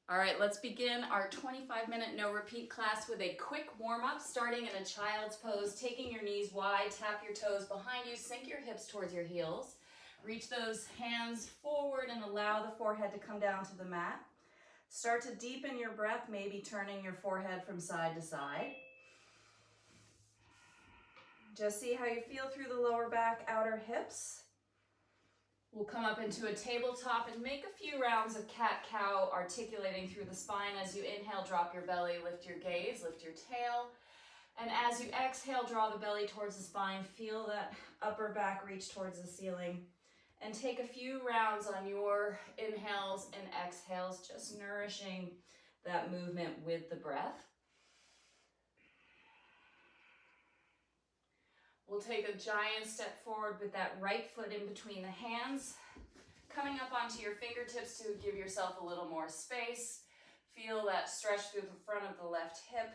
All right, let's begin our 25-minute no repeat class with a quick warm-up, starting in a child's pose, taking your knees wide, tap your toes behind you, sink your hips towards your heels. Reach those hands forward and allow the forehead to come down to the mat. Start to deepen your breath, maybe turning your forehead from side to side. Just see how you feel through the lower back, outer hips. We'll come up into a tabletop and make a few rounds of cat-cow, articulating through the spine. As you inhale, drop your belly, lift your gaze, lift your tail. And as you exhale, draw the belly towards the spine. Feel that upper back reach towards the ceiling. And take a few rounds on your inhales and exhales, just nourishing that movement with the breath. We'll take a giant step forward with that right foot in between the hands, coming up onto your fingertips to give yourself a little more space. Feel that stretch through the front of the left hip.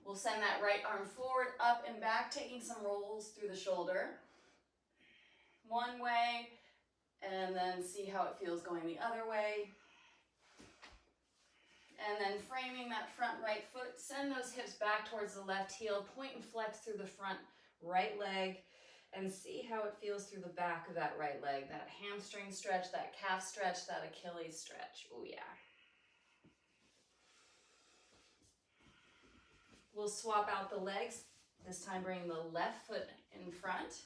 We'll send that right arm forward, up and back, taking some rolls through the shoulder. One way, and then see how it feels going the other way. And then framing that front right foot, send those hips back towards the left heel, point and flex through the front right leg, and see how it feels through the back of that right leg. That hamstring stretch, that calf stretch, that Achilles stretch. Oh yeah. We'll swap out the legs, this time bringing the left foot in front.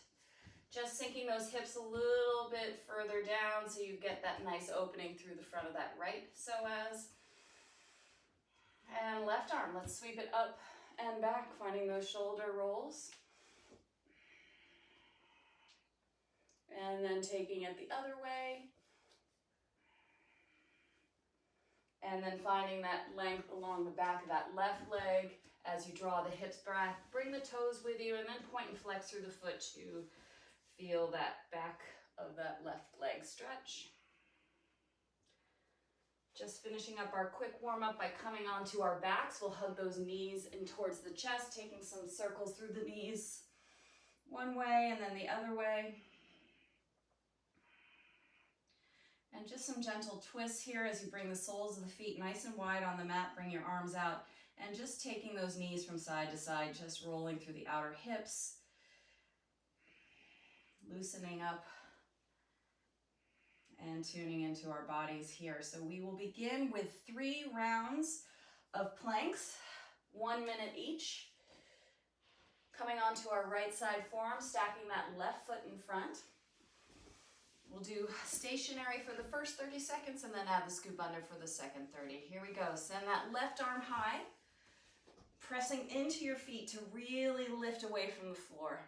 Just sinking those hips a little bit further down so you get that nice opening through the front of that right psoas. And left arm, let's sweep it up and back, finding those shoulder rolls. And then taking it the other way. And then finding that length along the back of that left leg as you draw the hips back. Bring the toes with you and then point and flex through the foot to feel that back of that left leg stretch. Just finishing up our quick warm-up by coming onto our backs. We'll hug those knees in towards the chest, taking some circles through the knees. One way and then the other way. And just some gentle twists here as you bring the soles of the feet nice and wide on the mat. Bring your arms out and just taking those knees from side to side, just rolling through the outer hips. Loosening up and tuning into our bodies here. So we will begin with 3 rounds of planks, 1 minute each. Coming onto our right side forearm, stacking that left foot in front. We'll do stationary for the first 30 seconds and then add the scoop under for the second 30. Here we go. Send that left arm high, pressing into your feet to really lift away from the floor.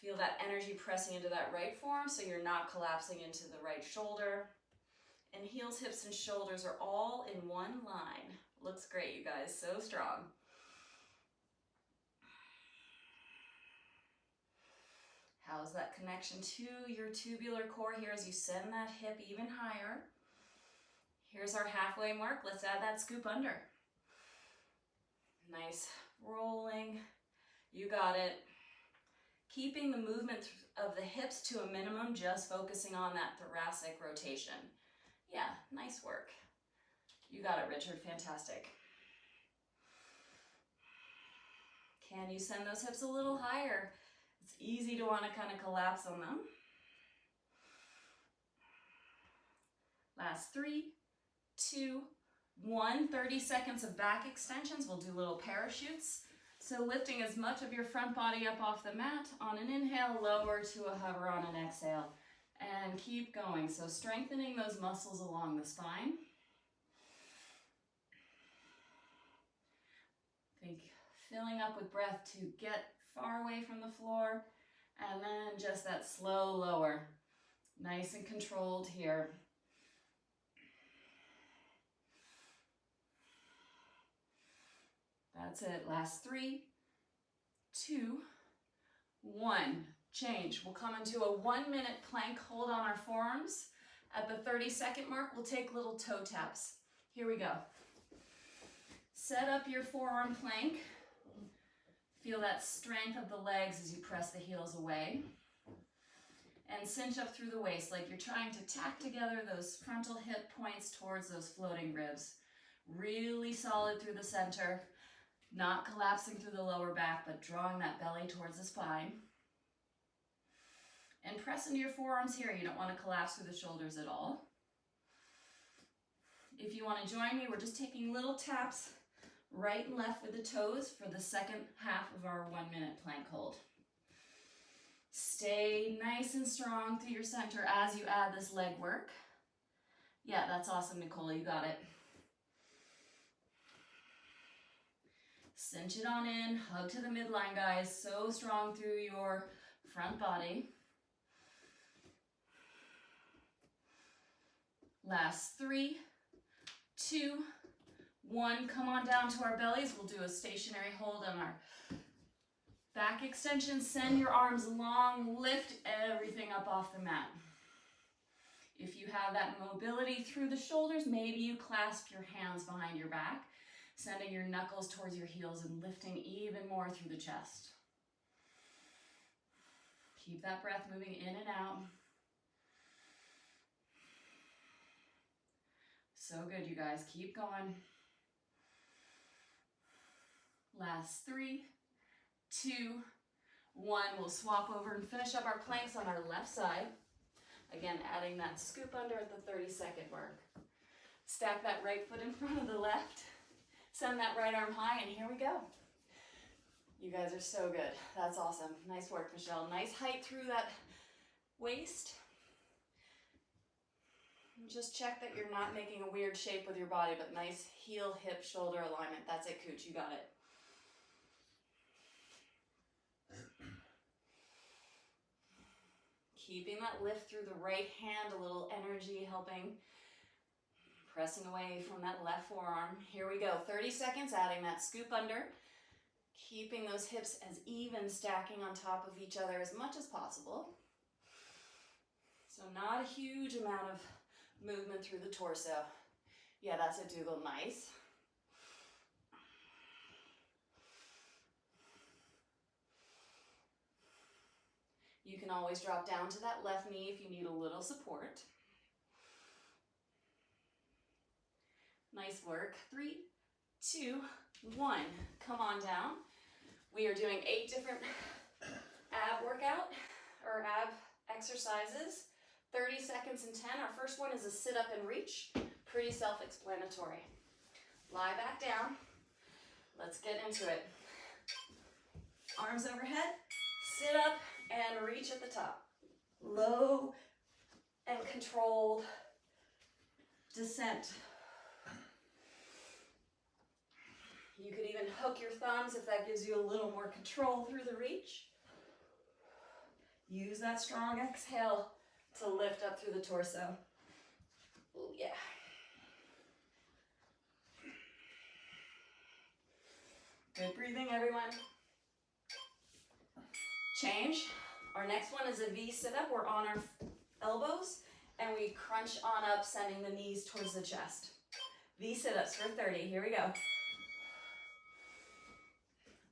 Feel that energy pressing into that right forearm so you're not collapsing into the right shoulder. And heels, hips, and shoulders are all in one line. Looks great, you guys, so strong. How's that connection to your tubular core here as you send that hip even higher? Here's our halfway mark. Let's add that scoop under. Nice rolling. You got it. Keeping the movement of the hips to a minimum, just focusing on that thoracic rotation. Yeah, nice work. You got it, Richard, fantastic. Can you send those hips a little higher? It's easy to want to kind of collapse on them. Last 3, 2, 1. 30 seconds of back extensions. We'll do little parachutes. So lifting as much of your front body up off the mat. On an inhale, lower to a hover on an exhale. And keep going. So strengthening those muscles along the spine. Think filling up with breath to get far away from the floor. And then just that slow lower. Nice and controlled here. That's it. Last 3, 2, 1. Change. We'll come into a 1 minute plank. Hold on our forearms. At the 30-second mark, we'll take little toe taps. Here we go. Set up your forearm plank. Feel that strength of the legs as you press the heels away. and cinch up through the waist like you're trying to tack together those frontal hip points towards those floating ribs. Really solid through the center, not collapsing through the lower back, but drawing that belly towards the spine. And press into your forearms here. You don't want to collapse through the shoulders at all. If you want to join me, we're just taking little taps right and left with the toes for the second half of our 1 minute plank hold. Stay nice and strong through your center as you add this leg work. Yeah, that's awesome, Nicole, you got it. Cinch it on in, hug to the midline, guys. So strong through your front body. Last 3, 2, 1. Come on down to our bellies. We'll do a stationary hold on our back extension. Send your arms long, lift everything up off the mat. If you have that mobility through the shoulders, maybe you clasp your hands behind your back, sending your knuckles towards your heels and lifting even more through the chest. Keep that breath moving in and out. So good, you guys. Keep going. Last 3, 2, 1. We'll swap over and finish up our planks on our left side. Again, adding that scoop under at the 30-second mark. Stack that right foot in front of the left. Send that right arm high, and here we go. You guys are so good. That's awesome. Nice work, Michelle. Nice height through that waist. Just check that you're not making a weird shape with your body, but nice heel, hip, shoulder alignment. That's it, Cooch. You got it. Keeping that lift through the right hand, a little energy helping. Pressing away from that left forearm. Here we go. 30 seconds, adding that scoop under. Keeping those hips as even, stacking on top of each other as much as possible. So not a huge amount of movement through the torso. Yeah, that's a dougal. Nice. You can always drop down to that left knee if you need a little support. Nice work. 3, 2, 1. Come on down. We are doing 8 different ab workout or ab exercises. 30 seconds and 10. Our first one is a sit up and reach. Pretty self-explanatory. Lie back down. Let's get into it. Arms overhead. Sit up and reach at the top. Low and controlled descent. You could even hook your thumbs if that gives you a little more control through the reach. Use that strong exhale to lift up through the torso. Oh yeah. Good breathing, everyone. Change. Our next one is a V sit-up. We're on our elbows and we crunch on up, sending the knees towards the chest. V sit-ups for 30. Here we go.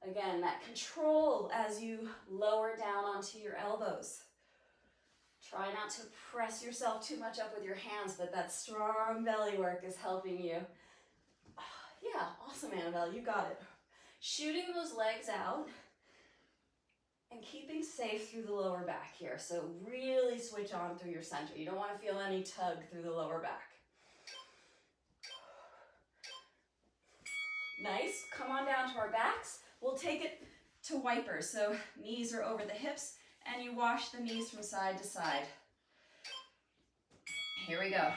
Again, that control as you lower down onto your elbows. Try not to press yourself too much up with your hands, but that strong belly work is helping you. Yeah, awesome, Annabelle, you got it. Shooting those legs out and keeping safe through the lower back here. So really switch on through your center. You don't want to feel any tug through the lower back. Nice. Come on down to our backs. We'll take it to wipers. So knees are over the hips and you wash the knees from side to side. Here we go.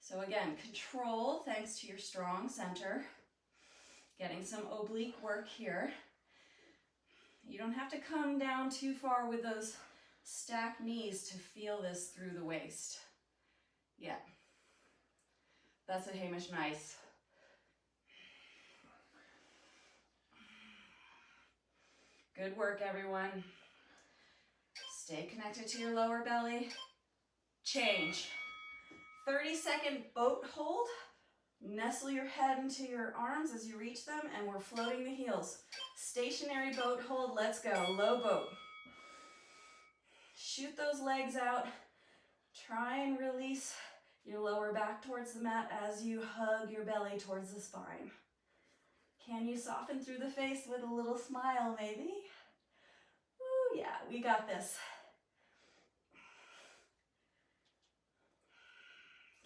So again, control thanks to your strong center. Getting some oblique work here. You don't have to come down too far with those stacked knees to feel this through the waist. Yeah. That's it, Hamish. Nice. Good work, everyone. Stay connected to your lower belly. Change. 30-second boat hold. Nestle your head into your arms as you reach them, and we're floating the heels. Stationary boat hold. Let's go. Low boat. Shoot those legs out. Try and release your lower back towards the mat as you hug your belly towards the spine. Can you soften through the face with a little smile, maybe? Ooh, yeah, we got this.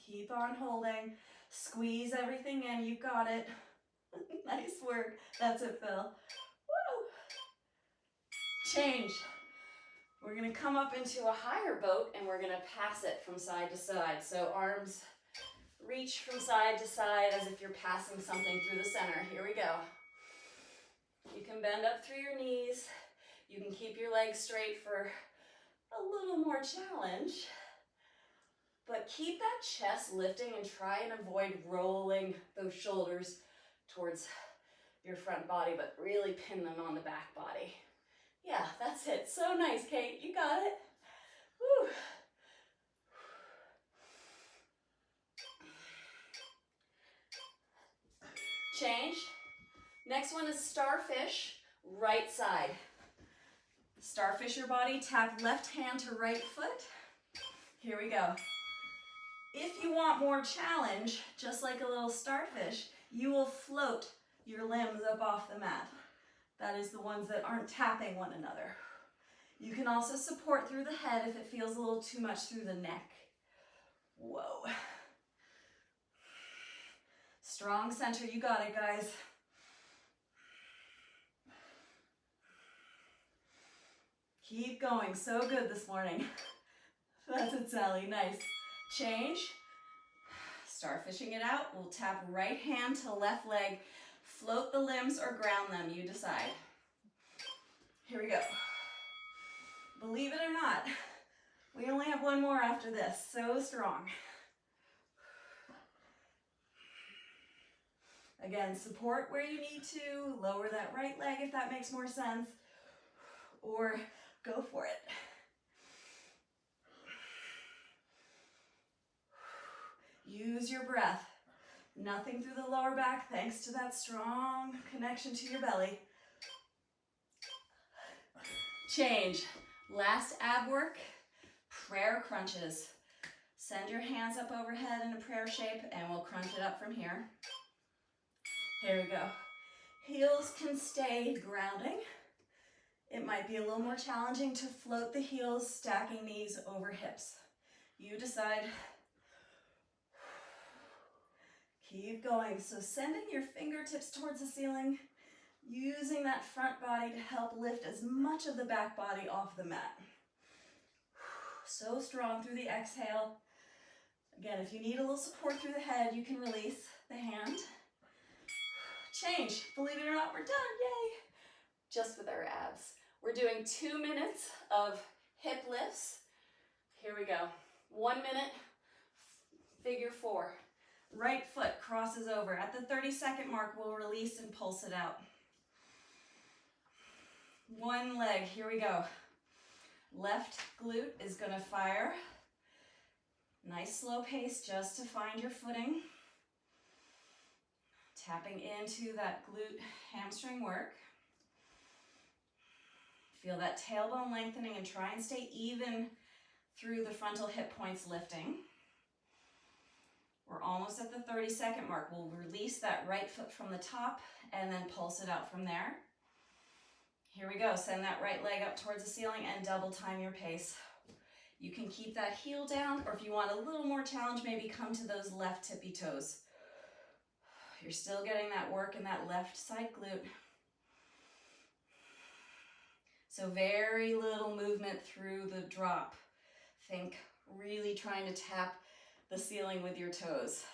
Keep on holding. Squeeze everything in. You got it. Nice work. That's it, Phil. Woo! Change. We're going to come up into a higher boat and we're going to pass it from side to side. So arms reach from side to side as if you're passing something through the center. Here we go. You can bend up through your knees. You can keep your legs straight for a little more challenge. But keep that chest lifting and try and avoid rolling those shoulders towards your front body, but really pin them on the back body. Yeah, that's it. So nice, Kate. You got it. Woo. Change. Next one is starfish, right side. Starfish your body, tap left hand to right foot. Here we go. If you want more challenge, just like a little starfish, you will float your limbs up off the mat. That is the ones that aren't tapping one another. You can also support through the head if it feels a little too much through the neck. Whoa. Strong center, you got it, guys. Keep going, so good this morning. That's it, Sally, nice. Change. Starfishing it out. We'll tap right hand to left leg. Float the limbs or ground them, you decide. Here we go. Believe it or not, we only have one more after this. So strong. Again, support where you need to. Lower that right leg if that makes more sense. Or go for it. Use your breath. Nothing through the lower back thanks to that strong connection to your belly. Change. Last ab work, prayer crunches. Send your hands up overhead in a prayer shape and we'll crunch it up from here. Here we go. Heels can stay grounding. It might be a little more challenging to float the heels, stacking knees over hips. You decide. Keep going. So sending your fingertips towards the ceiling, using that front body to help lift as much of the back body off the mat. So strong through the exhale. Again, if you need a little support through the head, you can release the hand. Change. Believe it or not, we're done. Yay. Just with our abs. We're doing 2 minutes of hip lifts. Here we go. 1 minute, figure 4. Right foot crosses over. At the 30-second mark, we'll release and pulse it out. One leg, here we go. Left glute is gonna fire. Nice slow pace just to find your footing. Tapping into that glute hamstring work. Feel that tailbone lengthening and try and stay even through the frontal hip points lifting. We're almost at the 30-second mark. We'll release that right foot from the top and then pulse it out from there. Here we go. Send that right leg up towards the ceiling and double time your pace. You can keep that heel down, or if you want a little more challenge, maybe come to those left tippy toes. You're still getting that work in that left side glute. So very little movement through the drop. Think really trying to tap the ceiling with your toes.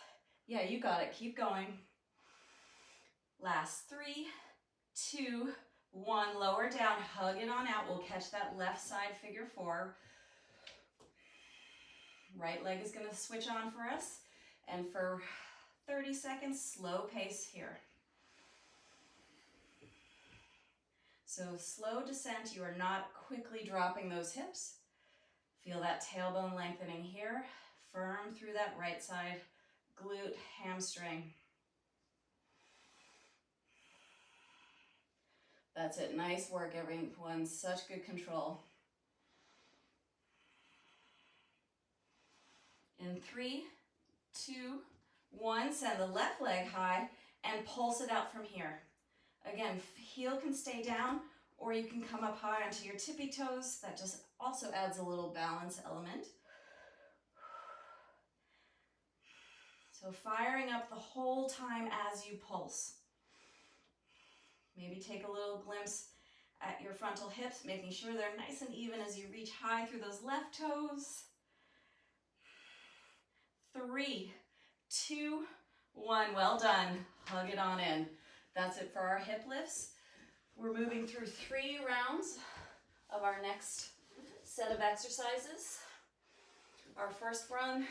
Yeah, you got it. Keep going. Last 3, 2, 1. Lower down, hug it on out. We'll catch that left side figure 4. Right leg is going to switch on for us. And for 30 seconds, slow pace here. So slow descent, you are not quickly dropping those hips. Feel that tailbone lengthening here. Firm through that right side glute, hamstring. That's it. Nice work, everyone. Such good control. in 3, 2, 1. Send the left leg high and pulse it out from here. Again, heel can stay down, or you can come up high onto your tippy toes. That just also adds a little balance element. So firing up the whole time as you pulse. Maybe take a little glimpse at your frontal hips, making sure they're nice and even as you reach high through those left toes. 3, 2, 1. Well done. Hug it on in. That's it for our hip lifts. We're moving through 3 rounds of our next set of exercises. Our first run,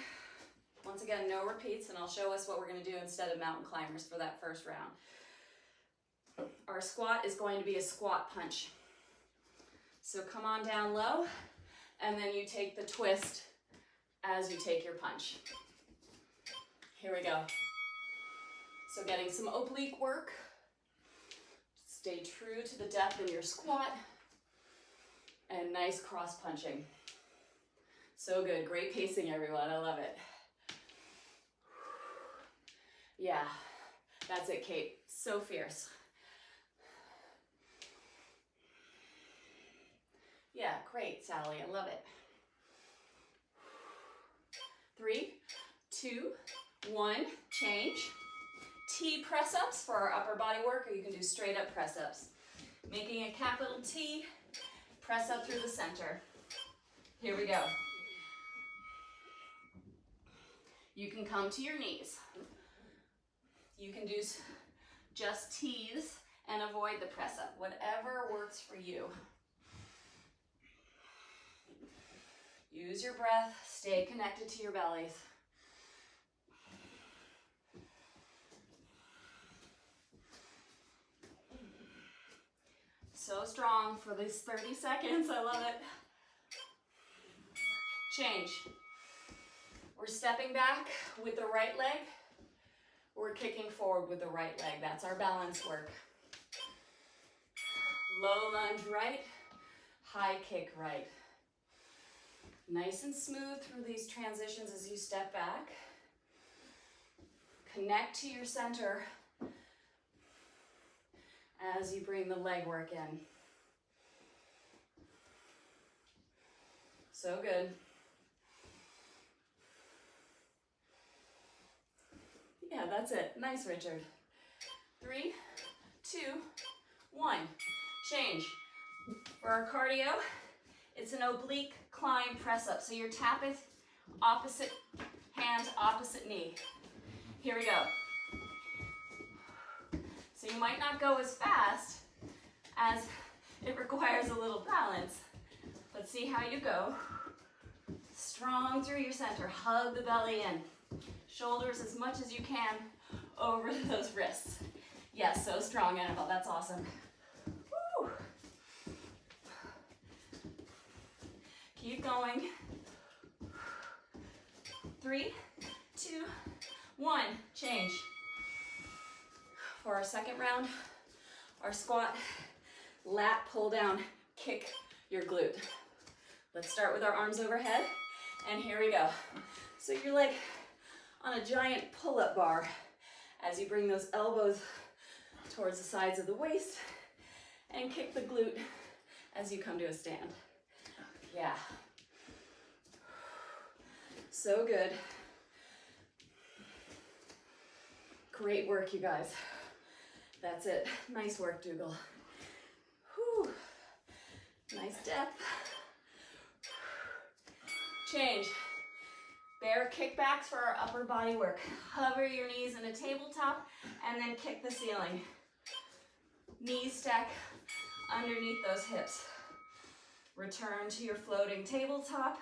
once again, no repeats, and I'll show us what we're going to do instead of mountain climbers for that first round. Our squat is going to be a squat punch. So come on down low, and then you take the twist as you take your punch. Here we go. So getting some oblique work. Stay true to the depth in your squat, and nice cross punching. So good, great pacing everyone, I love it. Yeah, that's it, Kate, so fierce. Yeah, great, Sally, I love it. 3, 2, 1, change. T press-ups for our upper body work, or you can do straight up press-ups. Making a capital T, press up through the center. Here we go. You can come to your knees. You can do just T's and avoid the press-up, whatever works for you. Use your breath, stay connected to your bellies. So strong for these 30 seconds, I love it. Change. We're stepping back with the right leg. We're kicking forward with the right leg. That's our balance work. Low lunge right, high kick right. Nice and smooth through these transitions as you step back. Connect to your center as you bring the leg work in. So good. Yeah, that's it. Nice, Richard. 3, 2, 1. Change. For our cardio, it's an oblique climb press up. So you're tapping opposite hand, opposite knee. Here we go. So you might not go as fast as it requires a little balance. Let's see how you go. Strong through your center. Hug the belly in. Shoulders as much as you can over those wrists. Yes, so strong, Annabelle. That's awesome. Woo. Keep going. 3, 2, 1. Change. For our second round, our squat, lat pull down, kick your glute. Let's start with our arms overhead, and here we go. So you're like on a giant pull-up bar as you bring those elbows towards the sides of the waist and kick the glute as you come to a stand. Yeah. So good. Great work, you guys. That's it. Nice work, Dougal. Whew. Nice depth. Change. Bear kickbacks for our upper body work. Hover your knees in a tabletop and then kick the ceiling. Knees stack underneath those hips. Return to your floating tabletop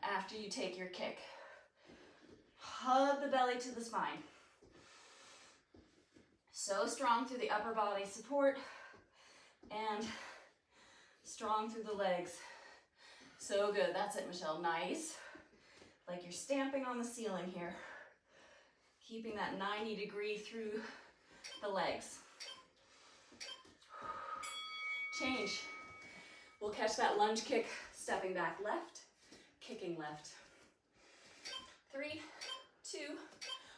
after you take your kick. Hug the belly to the spine. So strong through the upper body support and strong through the legs. So good. That's it, Michelle. Nice. Like you're stamping on the ceiling here. Keeping that 90-degree through the legs. Change. We'll catch that lunge kick, stepping back left, kicking left.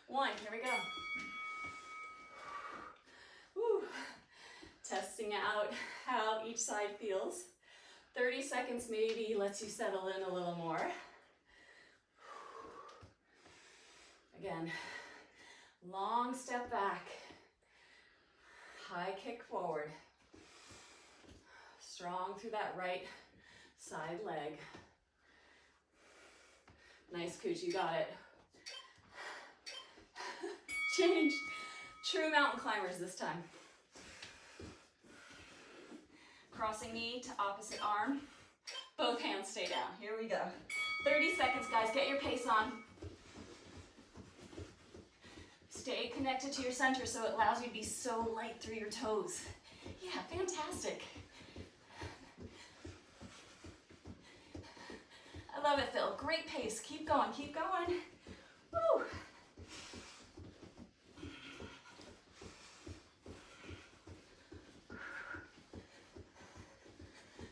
1. Here we go. Woo. Testing out how each side feels. 30 seconds maybe lets you settle in a little more. Again, long step back. High kick forward. Strong through that right side leg. Nice, Cooch, you got it. Change. True mountain climbers this time. Crossing knee to opposite arm. Both hands stay down. Here we go. 30 seconds, guys. Get your pace on. Stay connected to your center so it allows you to be so light through your toes. Yeah, fantastic. I love it, Phil. Great pace. Keep going, keep going. Woo.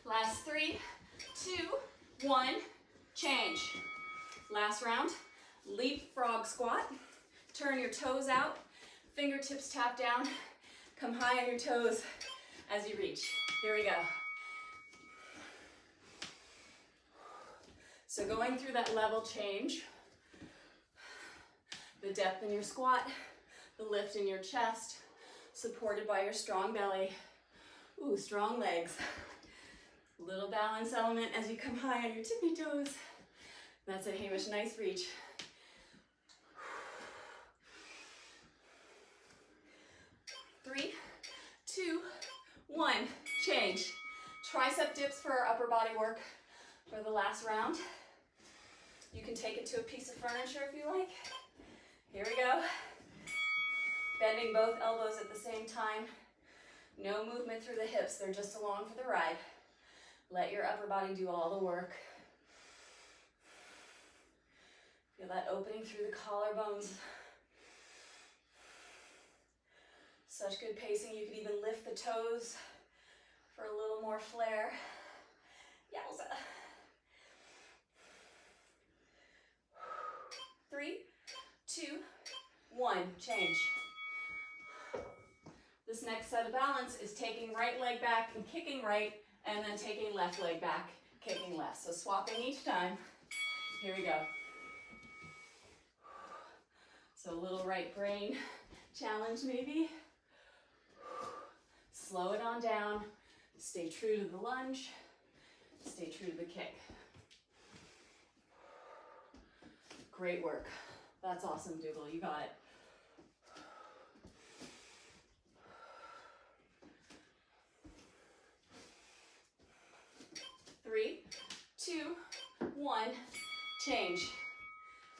Last 3, 2, 1, change. Last round, leapfrog squat. Turn your toes out, fingertips tap down, come high on your toes as you reach. Here we go. So going through that level change, the depth in your squat, the lift in your chest, supported by your strong belly. Ooh, strong legs. Little balance element as you come high on your tippy toes. That's it, Hamish, nice reach. 3, 2, 1, change. Tricep dips for our upper body work for the last round. You can take it to a piece of furniture if you like. Here we go. Bending both elbows at the same time. No movement through the hips, they're just along for the ride. Let your upper body do all the work. Feel that opening through the collarbones. Such good pacing, you can even lift the toes for a little more flair. Yowza. 3, 2, 1, change. This next set of balance is taking right leg back and kicking right, and then taking left leg back, kicking left. So swapping each time. Here we go. So a little right brain challenge maybe. Slow it on down, stay true to the lunge, stay true to the kick. Great work. That's awesome, Dougal, you got it. Three, 2, 1, change.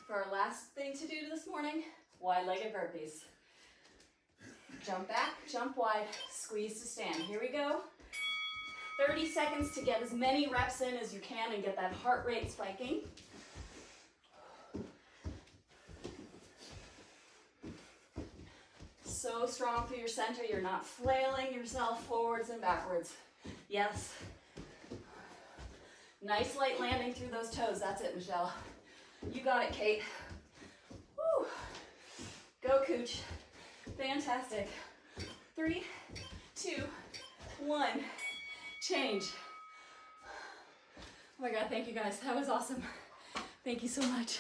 For our last thing to do this morning, wide-legged burpees. Jump back, jump wide, squeeze to stand. Here we go. 30 seconds to get as many reps in as you can and get that heart rate spiking. So strong through your center, you're not flailing yourself forwards and backwards. Yes. Nice light landing through those toes. That's it, Michelle. You got it, Kate. Woo. Go, Cooch. Fantastic. 3, 2, 1, change. Oh my God, thank you guys. That was awesome. Thank you so much.